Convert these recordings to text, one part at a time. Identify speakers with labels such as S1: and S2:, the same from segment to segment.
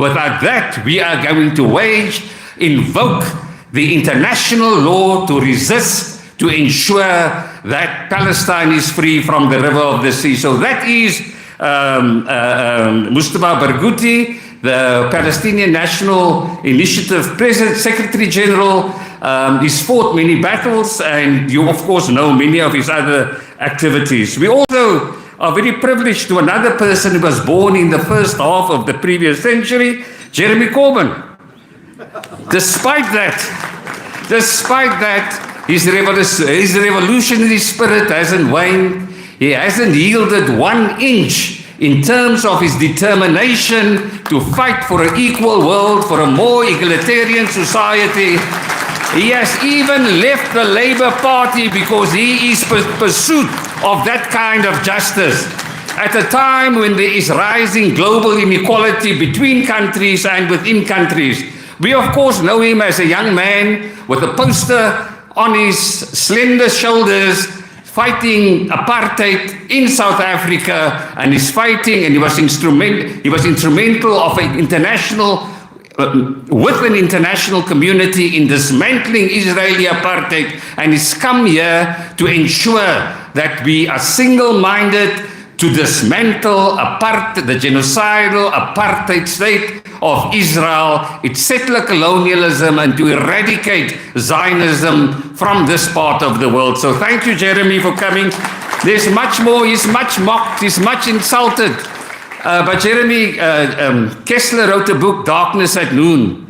S1: Without that, we are going to invoke the international law to resist, to ensure that Palestine is free from the river of the sea. So that is Mustafa Barghoti, the Palestinian National Initiative President, Secretary General. He's fought many battles, and you, of course, know many of his other activities. We also are very privileged to another person who was born in the first half of the previous century, Jeremy Corbyn. Despite that, his revolutionary spirit hasn't waned. He hasn't yielded 1 inch in terms of his determination to fight for an equal world, for a more egalitarian society. He has even left the Labour Party because he is in pursuit of that kind of justice. At a time when there is rising global inequality between countries and within countries, we of course know him as a young man with a poster on his slender shoulders, fighting apartheid in South Africa, and he's fighting, and he was instrumental of an international, with an international community in dismantling Israeli apartheid, and he's come here to ensure that we are single-minded to dismantle the genocidal apartheid state of Israel, its settler colonialism, and to eradicate Zionism from this part of the world. So thank you, Jeremy, for coming. There's much more. He's much mocked. He's much insulted. But Jeremy, Kessler wrote a book, Darkness at Noon,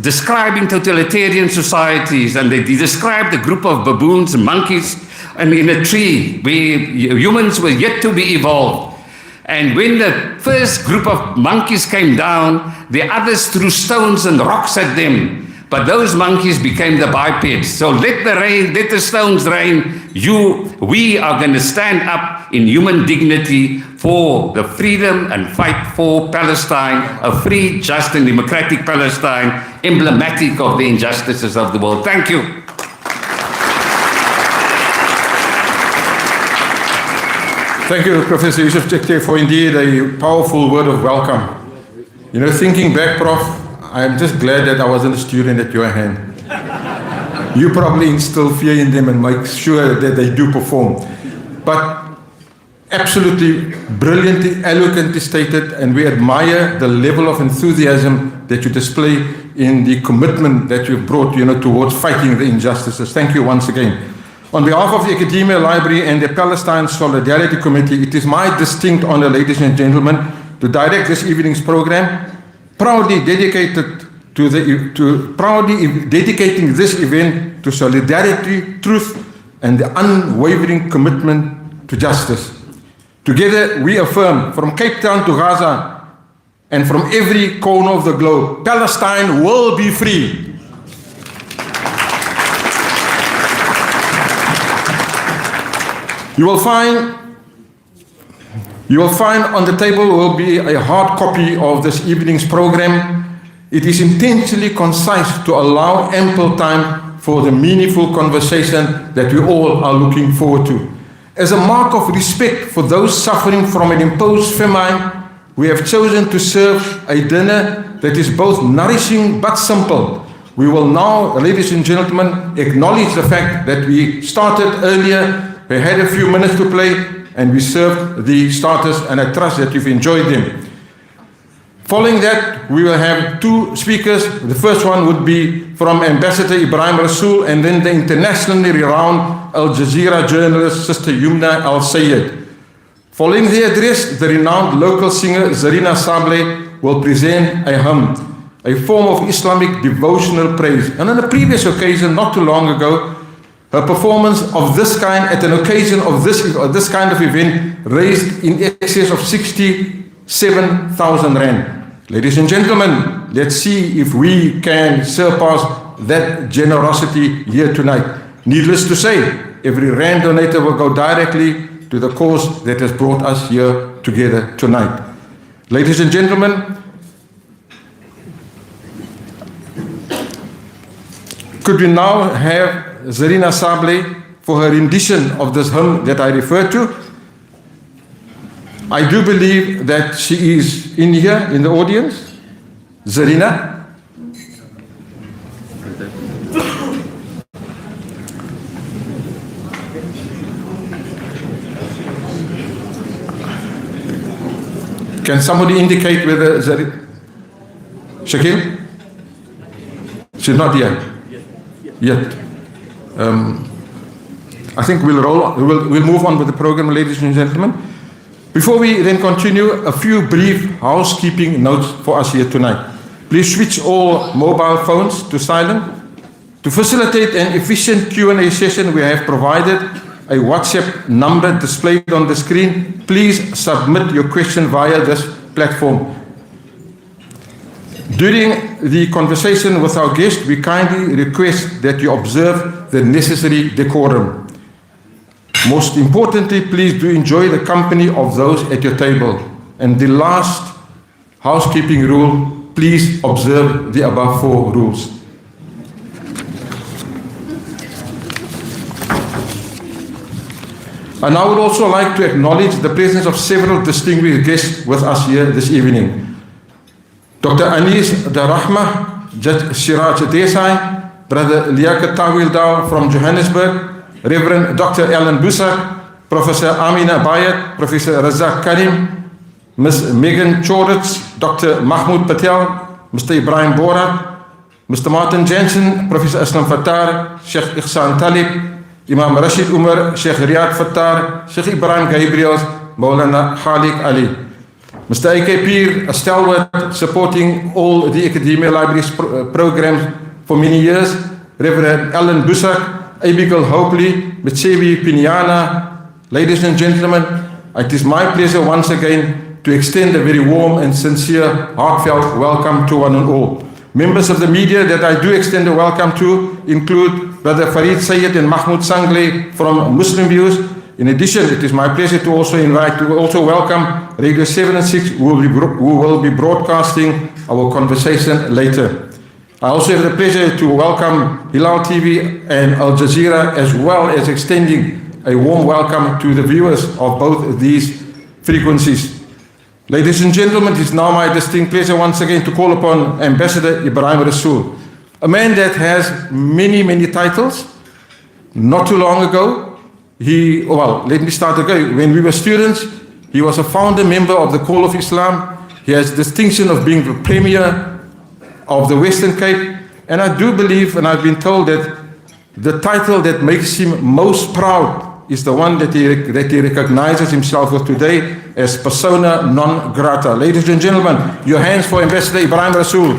S1: describing totalitarian societies, and he described a group of baboons and monkeys and in a tree where humans were yet to be evolved. And when the first group of monkeys came down, the others threw stones and rocks at them. But those monkeys became the bipeds. So let the stones rain. We are going to stand up in human dignity for the freedom and fight for Palestine, a free, just and democratic Palestine, emblematic of the injustices of the world. Thank you.
S2: Thank you, Professor Yusuf Chekte, for indeed a powerful word of welcome. You know, thinking back, Prof, I'm just glad that I wasn't a student at your hand. You probably instill fear in them and make sure that they do perform. But absolutely brilliantly, eloquently stated, and we admire the level of enthusiasm that you display in the commitment that you've brought, towards fighting the injustices. Thank you once again. On behalf of the Academia Library and the Palestine Solidarity Committee, it is my distinct honor, ladies and gentlemen, to direct this evening's program, proudly dedicating this event to solidarity, truth, and the unwavering commitment to justice. Together, we affirm, from Cape Town to Gaza, and from every corner of the globe, Palestine will be free. You will find on the table will be a hard copy of this evening's program. It is intentionally concise to allow ample time for the meaningful conversation that we all are looking forward to. As a mark of respect for those suffering from an imposed famine, we have chosen to serve a dinner that is both nourishing but simple. We will now, ladies and gentlemen, acknowledge the fact that we started earlier. We had a few minutes to play, and we served the starters, and I trust that you've enjoyed them. Following that, we will have two speakers. The first one would be from Ambassador Ibrahim Rasool, and then the internationally renowned Al Jazeera journalist, Sister Yumna Al-Sayed. Following the address, the renowned local singer Zarina Sableh will present a hymn, a form of Islamic devotional praise. And on a previous occasion, not too long ago, her performance of this kind at an occasion of this kind of event raised in excess of 67,000 rand. Ladies and gentlemen, let's see if we can surpass that generosity here tonight. Needless to say, every rand donated will go directly to the cause that has brought us here together tonight. Ladies and gentlemen, could we now have Zarina Sableh for her rendition of this hymn that I referred to? I do believe that she is in here, in the audience. Zarina. Can somebody indicate whether Zarina? Shakil? She's not here yet. I think we'll move on with the program, ladies and gentlemen. Before we then continue, a few brief housekeeping notes for us here tonight. Please switch all mobile phones to silent. To facilitate an efficient Q&A session, we have provided a WhatsApp number displayed on the screen. Please submit your question via this platform. During the conversation with our guest, we kindly request that you observe the necessary decorum. Most importantly, please do enjoy the company of those at your table. And the last housekeeping rule, please observe the above 4 rules. And I would also like to acknowledge the presence of several distinguished guests with us here this evening. Dr. Anis Darahma, Judge Siraj Desai, Brother Liaquat Tawildal from Johannesburg, Reverend Dr. Alan Busak, Professor Amina Bayat, Professor Razak Karim, Ms. Megan Choritz, Dr. Mahmoud Patel, Mr. Ibrahim Borat, Mr. Martin Jensen, Professor Aslam Fattar, Sheikh Ihsan Talib, Imam Rashid Umar, Sheikh Riyad Fattar, Sheikh Ibrahim Gabriel, Maulana Khalik Ali. Mr. A.K. Peer, a stalwart supporting all the Academia Libraries programs for many years, Reverend Alan Busak, Abigail Hopley, Mitsebi Pinyana. Ladies and gentlemen, it is my pleasure once again to extend a very warm and sincere, heartfelt welcome to one and all. Members of the media that I do extend a welcome to include Brother Farid Sayyid and Mahmoud Sangle from Muslim Views. In addition, it is my pleasure to also welcome Radio 7 and 6 who will be broadcasting our conversation later. I also have the pleasure to welcome Hilaal TV and Al Jazeera, as well as extending a warm welcome to the viewers of both of these frequencies. Ladies and gentlemen, it is now my distinct pleasure once again to call upon Ambassador Ibrahim Rasool, a man that has many, many titles. Not too long ago, let me start again. When we were students, he was a founder member of the Call of Islam. He has distinction of being the Premier of the Western Cape, and I do believe, and I've been told, that the title that makes him most proud is the one that he recognizes himself with today as persona non grata. Ladies and gentlemen, your hands for Ambassador Ibrahim Rasool.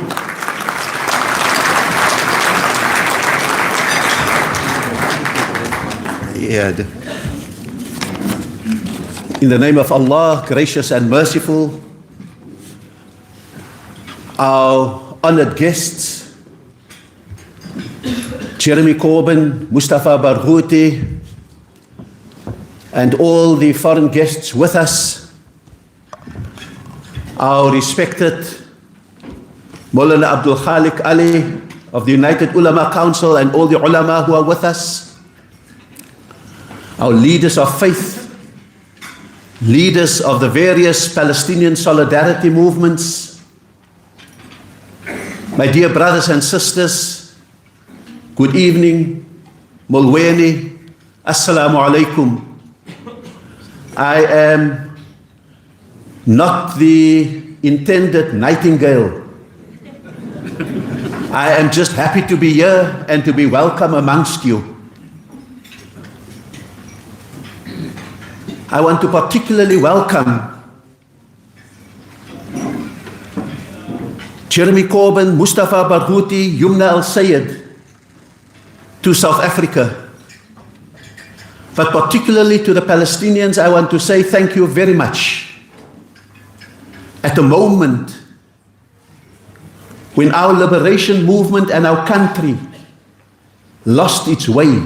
S3: In the name of Allah, gracious and merciful, our honored guests, Jeremy Corbyn, Mustafa Barghoti, and all the foreign guests with us, our respected Maulana Abdul Khalik Ali of the United Ulama Council and all the ulama who are with us, our leaders of faith, leaders of the various Palestinian solidarity movements, my dear brothers and sisters, good evening, Mulweni, Assalamu alaikum. I am not the intended nightingale. I am just happy to be here and to be welcome amongst you. I want to particularly welcome Jeremy Corbyn, Mustafa Barghoti, Yumna Al-Sayed to South Africa. But particularly to the Palestinians, I want to say thank you very much. At a moment when our liberation movement and our country lost its way,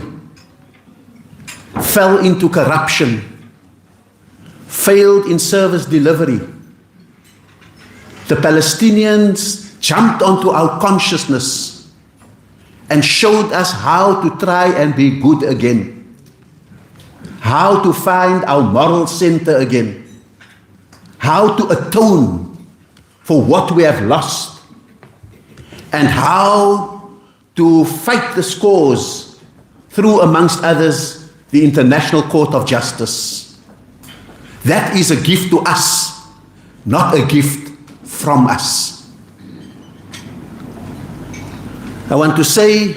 S3: fell into corruption, failed in service delivery, the Palestinians jumped onto our consciousness and showed us how to try and be good again, how to find our moral center again. how to atone for what we have lost, and how to fight the scores through, amongst others, the International Court of Justice. That is a gift to us, not a gift from us. I want to say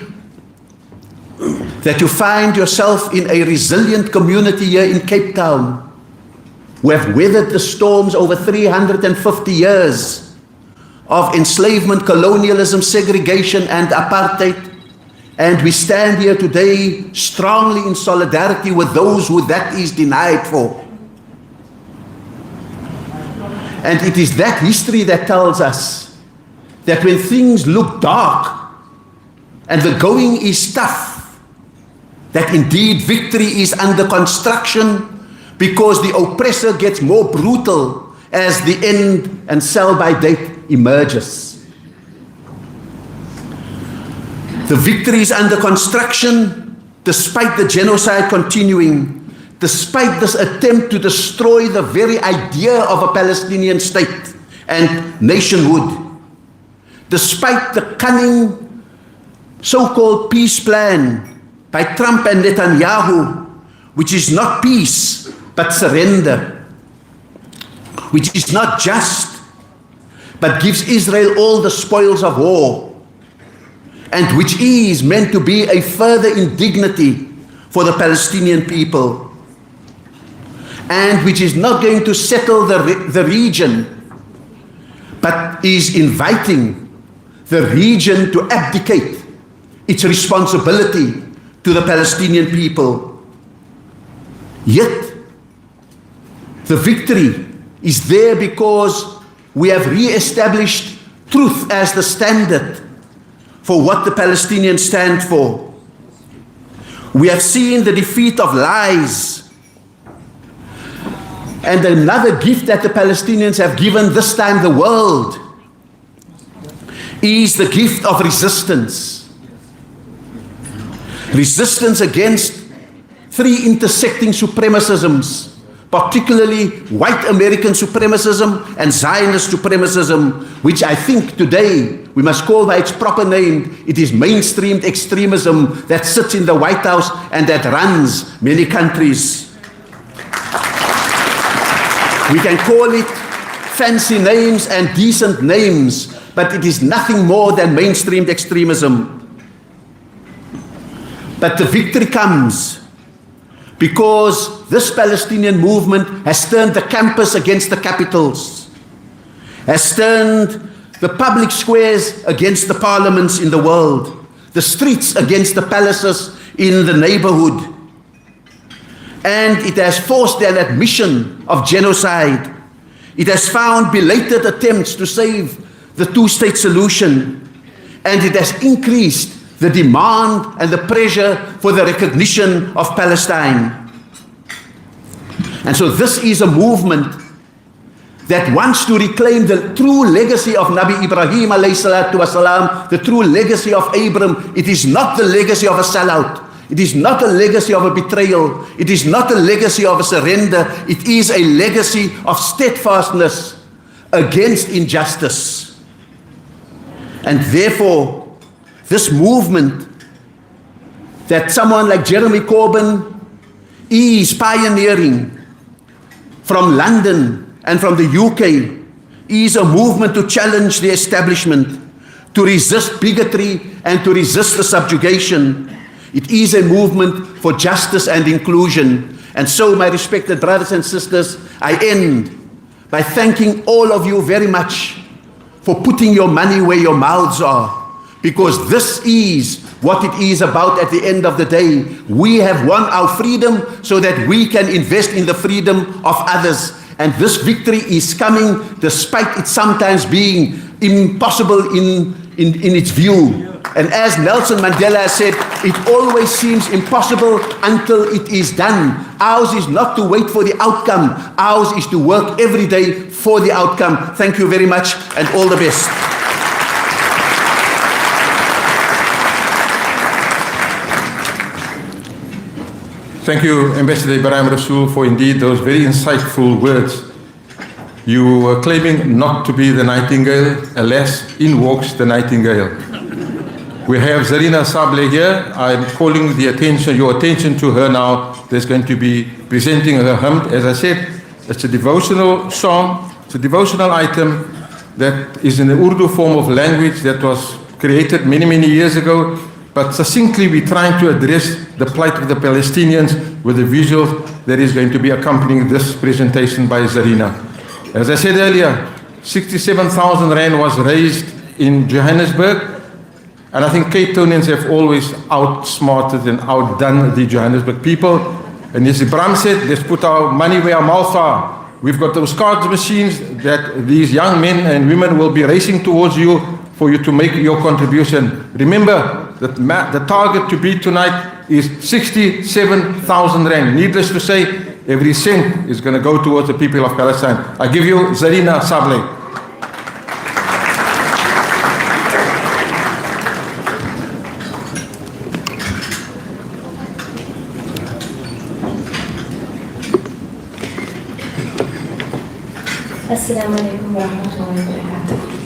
S3: that you find yourself in a resilient community here in Cape Town, who have weathered the storms over 350 years of enslavement, colonialism, segregation, and apartheid. And we stand here today strongly in solidarity with those who that is denied for. And it is that history that tells us that when things look dark and the going is tough, that indeed victory is under construction, because the oppressor gets more brutal as the end and sell-by date emerges. The victory is under construction despite the genocide continuing, despite this attempt to destroy the very idea of a Palestinian state and nationhood, despite the cunning so-called peace plan by Trump and Netanyahu, which is not peace, but surrender, which is not just, but gives Israel all the spoils of war, and which is meant to be a further indignity for the Palestinian people, and which is not going to settle the region, but is inviting the region to abdicate its responsibility to the Palestinian people. Yet, the victory is there because we have re-established truth as the standard for what the Palestinians stand for. We have seen the defeat of lies. And another gift that the Palestinians have given, this time the world, is the gift of resistance. Resistance against three intersecting supremacisms, particularly white American supremacism and Zionist supremacism, which I think today we must call by its proper name. It is mainstreamed extremism that sits in the White House and that runs many countries. We can call it fancy names and decent names, but it is nothing more than mainstreamed extremism. But the victory comes because this Palestinian movement has turned the campus against the capitals, has turned the public squares against the parliaments in the world, the streets against the palaces in the neighborhood. And it has forced an admission of genocide. It has found belated attempts to save the two-state solution. And it has increased the demand and the pressure for the recognition of Palestine. And so this is a movement that wants to reclaim the true legacy of Nabi Ibrahim alayhi salatu wasalam, the true legacy of Abraham. It is not the legacy of a sellout. It is not a legacy of a betrayal. It is not a legacy of a surrender. It is a legacy of steadfastness against injustice. And therefore, this movement that someone like Jeremy Corbyn is pioneering from London and from the UK is a movement to challenge the establishment, to resist bigotry and to resist the subjugation. It is a movement for justice and inclusion. And so, my respected brothers and sisters, I end by thanking all of you very much for putting your money where your mouths are, because this is what it is about at the end of the day. We have won our freedom so that we can invest in the freedom of others. And this victory is coming despite it sometimes being impossible in its view. And as Nelson Mandela said, it always seems impossible until it is done. Ours is not to wait for the outcome. Ours is to work every day for the outcome. Thank you very much and all the best. Thank you, Ambassador Ibrahim Rasool, for indeed those very insightful words.
S2: You were claiming not to be the Nightingale. Alas, in walks the Nightingale. We have Zarina Sable here. I'm calling your attention to her now. There's going to be presenting her hymn. As I said, it's a devotional song. It's a devotional item that is in the Urdu form of language that was created many, many years ago. But succinctly, we're trying to address the plight of the Palestinians with the visuals that is going to be accompanying this presentation by Zarina. As I said earlier, 67,000 Rand was raised in Johannesburg. And I think Cape Townians have always outsmarted and outdone the Johannesburg people. And as Ibrahim said, let's put our money where our mouths are. We've got those cards machines that these young men and women will be racing towards you for you to make your contribution. Remember that the target to beat tonight is 67,000 Rand. Needless to say, every cent is going to go towards the people of Palestine. I give you Zarina Sable.
S4: Assalamu alaikum wa rahmatullahi wa barakatuh.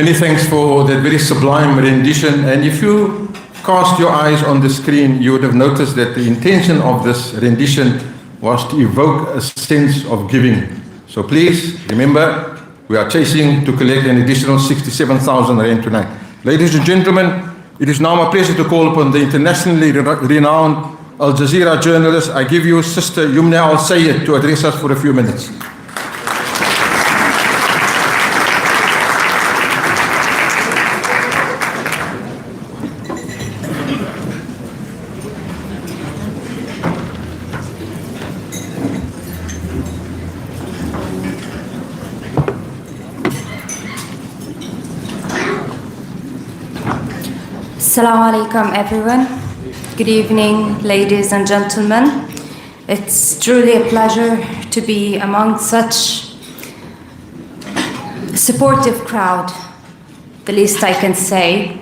S2: Many thanks for that very sublime rendition. And if you cast your eyes on the screen, you would have noticed that the intention of this rendition was to evoke a sense of giving. So please remember, we are chasing to collect an additional 67,000 rand tonight. Ladies and gentlemen, it is now my pleasure to call upon the internationally renowned Al Jazeera journalist. I give you Sister Yumna Al Sayed to address us for a few minutes.
S5: Assalamu alaikum, everyone. Good evening, ladies and gentlemen. It's truly a pleasure to be among such a supportive crowd. The least I can say,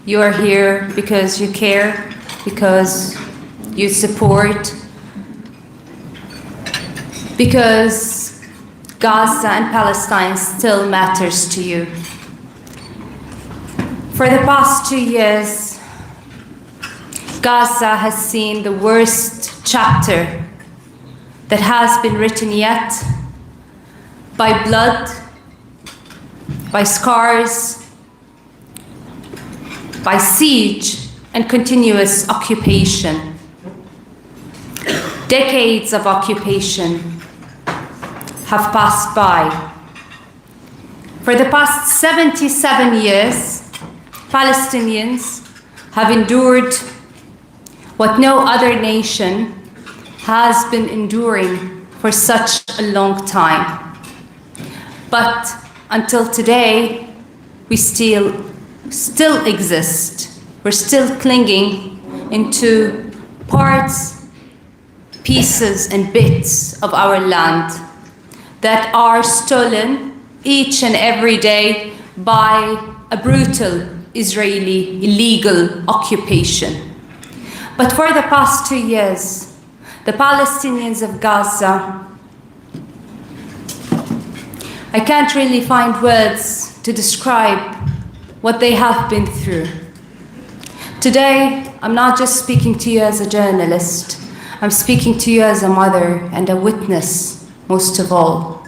S5: you are here because you care, because you support, because Gaza and Palestine still matters to you. For the past 2 years, Gaza has seen the worst chapter that has been written yet, by blood, by scars, by siege and continuous occupation. Decades of occupation have passed by. For the past 77 years, Palestinians have endured what no other nation has been enduring for such a long time. But until today, we still exist. We're still clinging into parts, pieces, and bits of our land that are stolen each and every day by a brutal Israeli illegal occupation. But for the past 2 years, the Palestinians of Gaza, I can't really find words to describe what they have been through. Today, I'm not just speaking to you as a journalist, I'm speaking to you as a mother and a witness, most of all.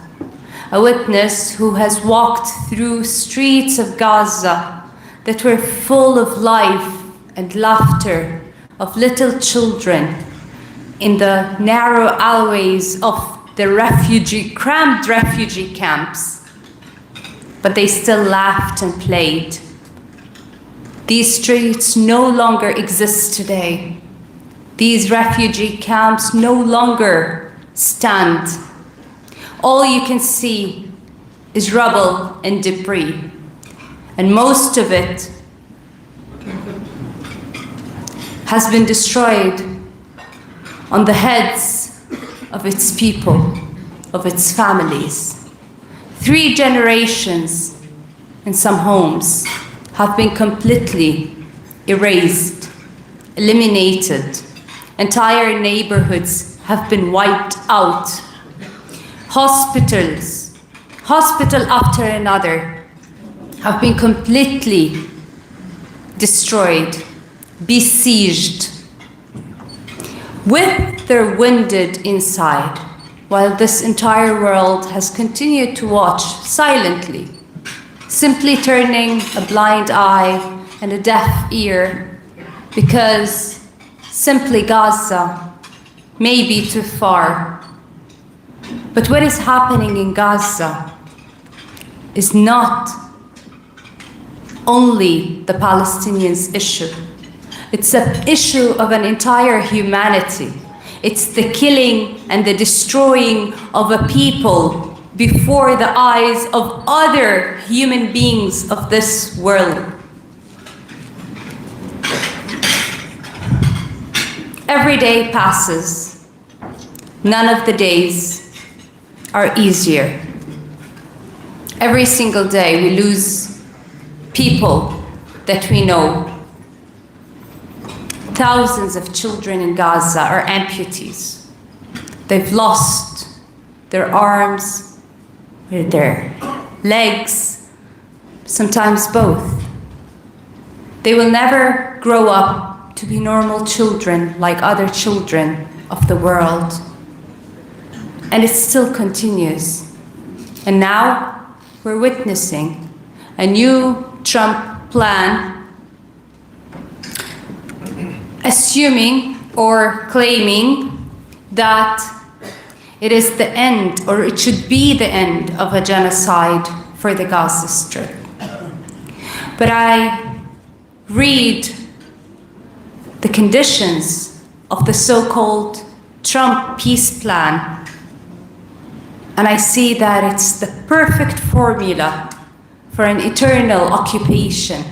S5: A witness who has walked through streets of Gaza that were full of life and laughter of little children in the narrow alleyways of the cramped refugee camps. But they still laughed and played. These streets no longer exist today. These refugee camps no longer stand. All you can see is rubble and debris. And most of it has been destroyed on the heads of its people, of its families. 3 generations in some homes have been completely erased, eliminated. Entire neighborhoods have been wiped out. Hospitals, hospital after another, have been completely destroyed, besieged, with their wounded inside, while this entire world has continued to watch silently, simply turning a blind eye and a deaf ear, because simply Gaza may be too far. But what is happening in Gaza is not only the Palestinians' issue. It's an issue of an entire humanity. It's the killing and the destroying of a people before the eyes of other human beings of this world. Every day passes. None of the days are easier. Every single day we lose people that we know. Thousands of children in Gaza are amputees. They've lost their arms, their legs, sometimes both. They will never grow up to be normal children like other children of the world. And it still continues. And now we're witnessing a new Trump plan, assuming or claiming that it is the end, or it should be the end of a genocide for the Gaza Strip. But I read the conditions of the so-called Trump peace plan, and I see that it's the perfect formula for an eternal occupation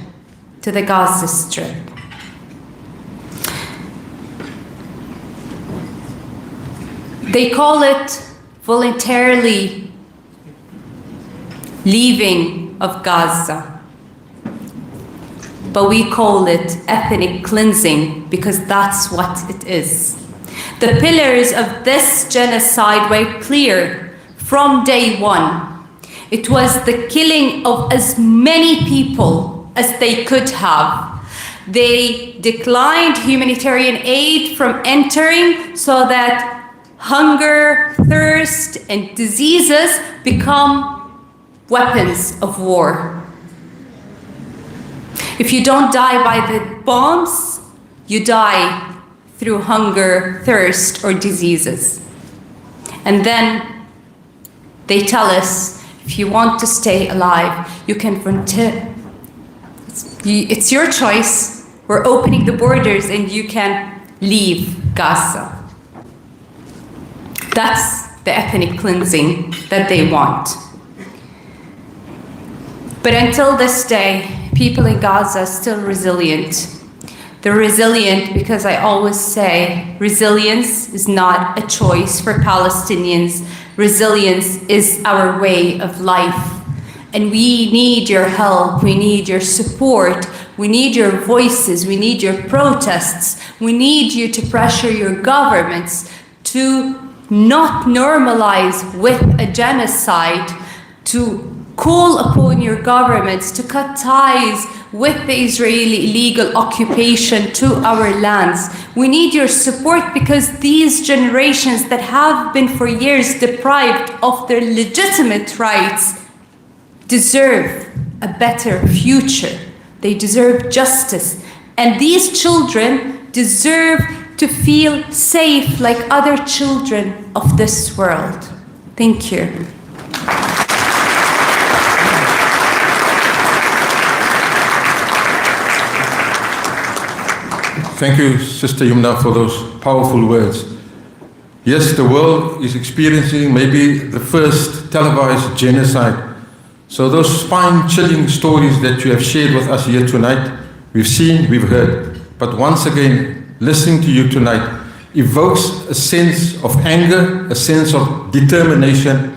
S5: to the Gaza Strip. They call it voluntarily leaving of Gaza, but we call it ethnic cleansing because that's what it is. The pillars of this genocide were clear from day one. It was the killing of as many people as they could have. They declined humanitarian aid from entering so that hunger, thirst, and diseases become weapons of war. If you don't die by the bombs, you die through hunger, thirst, or diseases. And then they tell us, if you want to stay alive, you can volunteer. It's your choice. We're opening the borders and you can leave Gaza. That's the ethnic cleansing that they want. But until this day, people in Gaza are still resilient. They're resilient because I always say resilience is not a choice for Palestinians. Resilience is our way of life. And we need your help, we need your support, we need your voices, we need your protests, we need you to pressure your governments to not normalize with a genocide, to call upon your governments to cut ties with the Israeli illegal occupation to our lands. We need your support because these generations that have been for years deprived of their legitimate rights deserve a better future. They deserve justice. And these children deserve to feel safe like other children of this world. Thank you.
S2: Thank you, Sister Yumna, for those powerful words. Yes, the world is experiencing maybe the first televised genocide. So those spine-chilling stories that you have shared with us here tonight, we've seen, we've heard. But once again, listening to you tonight evokes a sense of anger, a sense of determination,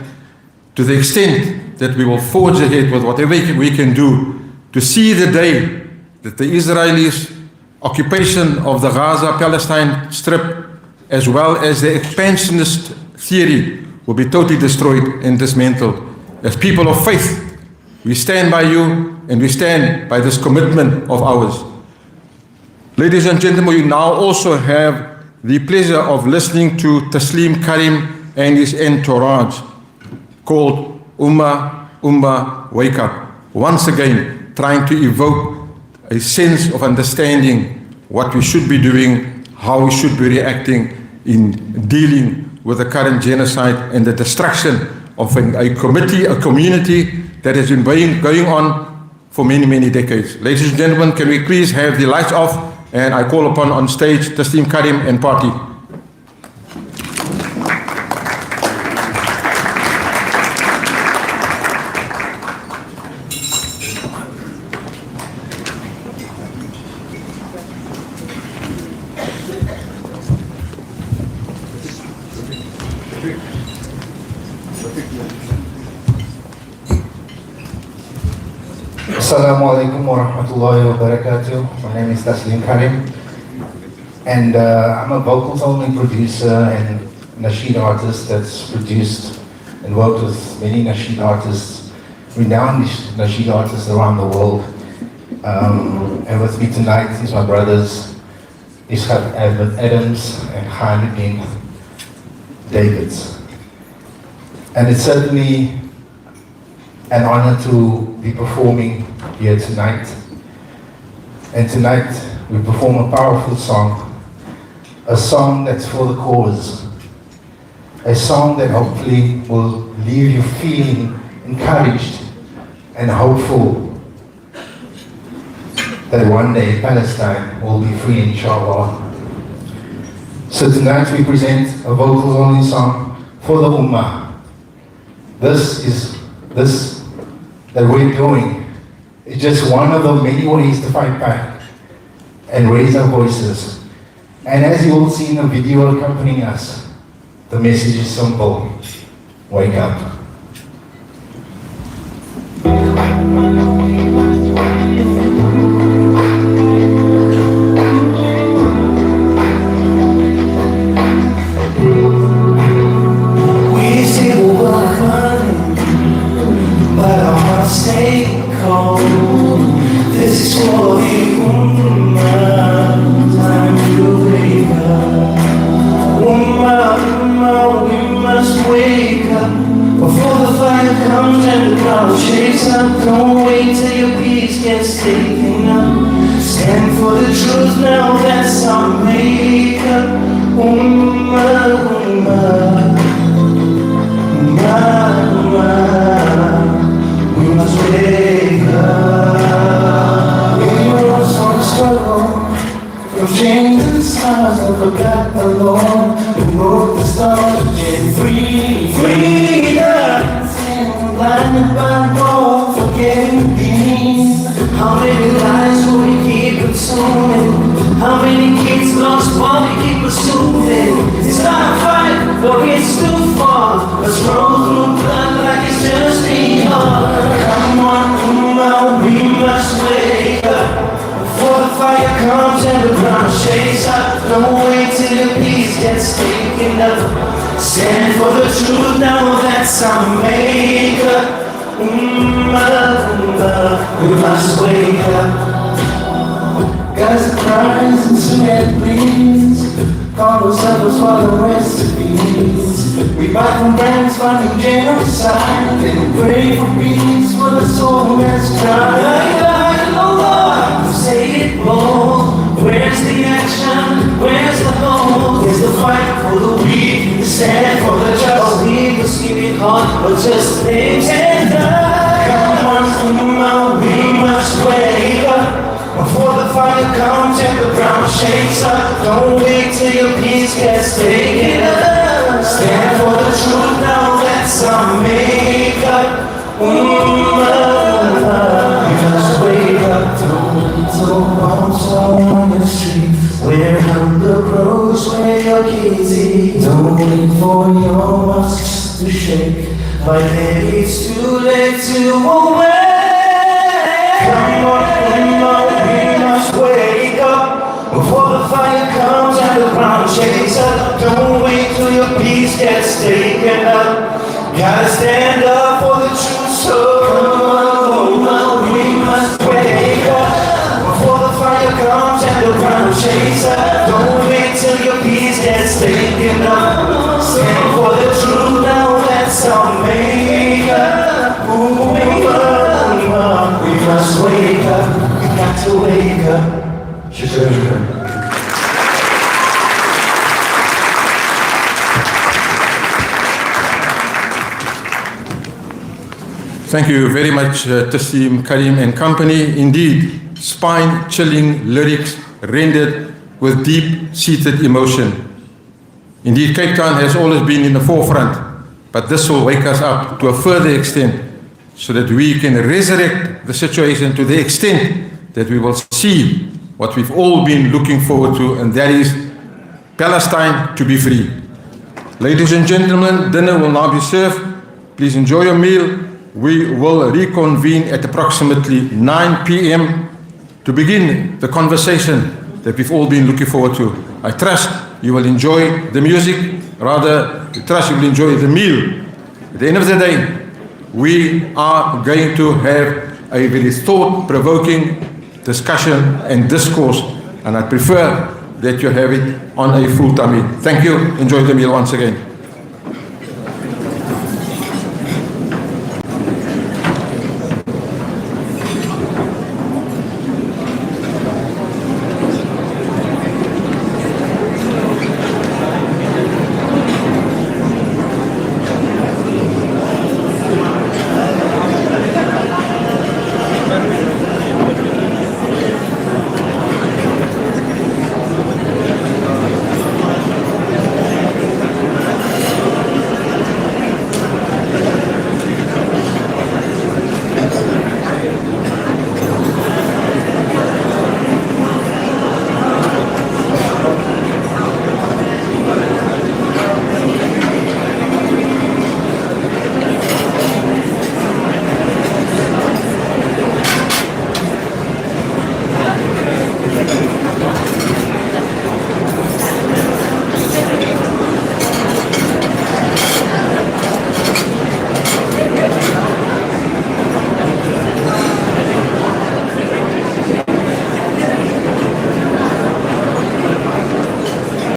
S2: to the extent that we will forge ahead with whatever we can do to see the day that the Israelis' occupation of the Gaza-Palestine Strip, as well as the expansionist theory, will be totally destroyed and dismantled. As people of faith, we stand by you and we stand by this commitment of ours. Ladies and gentlemen, we now also have the pleasure of listening to Taslim Karim and his entourage, called Ummah Wake Up. Once again, trying to evoke a sense of understanding what we should be doing, how we should be reacting in dealing with the current genocide and the destruction of a community that has been going on for many, many decades. Ladies and gentlemen, can we please have the lights off? And I call upon on stage Taslim Karim and party.
S6: Assalamu alaikum wa rahmatullahi wa barakatuh. My name is Taslim Karim, and I'm a vocals only producer and nasheed artist that's produced and worked with many nasheed artists renowned nasheed artists around the world. And with me tonight is my brothers, Ishaq Adams and Khalid Davids. And it's certainly an honor to be performing here tonight. And tonight we perform a powerful song, a song that's for the cause, a song that hopefully will leave you feeling encouraged and hopeful that one day Palestine will be free, inshallah. So tonight we present a vocals only song for the Ummah. This that we're doing is just one of the many ways to fight back and raise our voices. And as you will see in the video accompanying us, the message is simple: wake up.
S7: Don't wait till your peace gets taken up. Stand for the truth now, that's our makeup. Ummah, ummah, ummah, ummah. We must wake up. We must all struggle from chains and scars that forgot the Lord who wrote the stars to get free. Freedom! Blinded by no forgetting things. How many lives will we keep consuming? How many kids lost while we keep pursuing? It's not a fight, for it's too far. Let's roll through blood like it's just a heart. Come on, Ummah, we must wake up before the fire comes and the ground shakes up. Don't wait till your peace gets taken up. Stand for the truth now, that's our makeup. Ummah, ummah, we must wake up. Gaza cries and sweat bleeds. God will serve us for the recipes. We buy from brands funding genocide and pray for peace for the soul that's tried. Lord, say it bold. Where's the action? Where's the hope? Where's the fight for the weak? The stand for the just. We will keep it hard, but just things and die. Come on, Ummah, we must wake up before the fire comes and the ground shakes up. Don't wait till your peace gets taken up. Stand for the truth now, that's our makeup. Ummah, we must wake up. Don't bombs on the street, where hunger grows, where your kids eat. Don't wait for your mosques to shake, by then it's too late to awake. Come on, Ummah, we must wake up before the fire comes and the ground shakes up. Don't wait till your peace gets taken up. Gotta stand up for the truth. So come on, Ummah, we must wake up before the fire comes and the ground shakes up. Don't wait till your peace gets taken up. Stand for the truth now, that's our makeup. We must wake up, we got to wake up. Shukran.
S2: Thank you very much, Taslim, Karim and company. Indeed, spine-chilling lyrics rendered with deep-seated emotion. Indeed, Cape Town has always been in the forefront, but this will wake us up to a further extent so that we can resurrect the situation to the extent that we will see what we've all been looking forward to, and that is Palestine to be free. Ladies and gentlemen, dinner will now be served. Please enjoy your meal. We will reconvene at approximately 9 p.m. to begin the conversation that we've all been looking forward to. I trust you will enjoy the music, rather, I trust you will enjoy the meal. At the end of the day, we are going to have a very thought-provoking discussion and discourse, and I prefer that you have it on a full tummy. Thank you. Enjoy the meal once again.